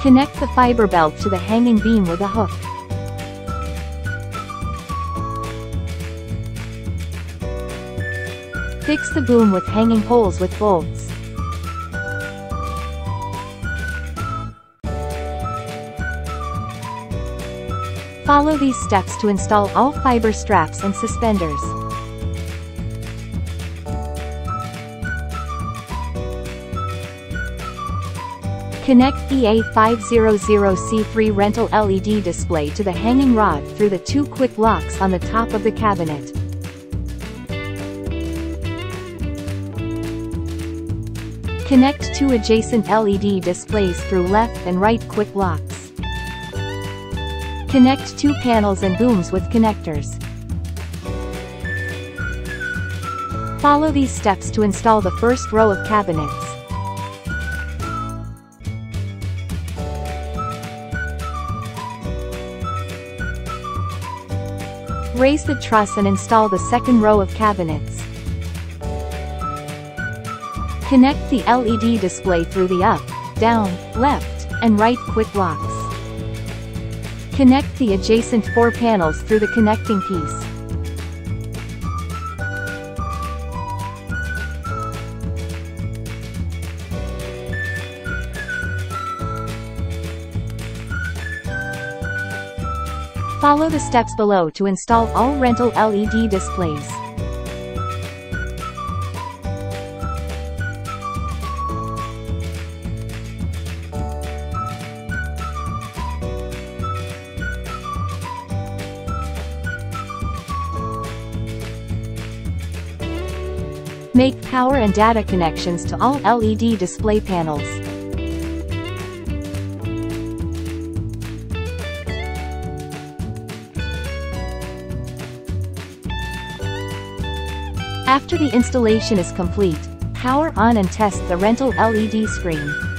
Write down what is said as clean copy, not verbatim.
Connect the fiber belt to the hanging beam with a hook. Fix the boom with hanging holes with bolts. Follow these steps to install all fiber straps and suspenders. Connect EA500C3 rental LED display to the hanging rod through the two quick locks on the top of the cabinet. Connect two adjacent LED displays through left and right quick locks. Connect two panels and booms with connectors. Follow these steps to install the first row of cabinets. Raise the truss and install the second row of cabinets. Connect the LED display through the up, down, left, and right quick locks. Connect the adjacent four panels through the connecting piece. Follow the steps below to install all rental LED displays. Make power and data connections to all LED display panels. After the installation is complete, power on and test the rental LED screen.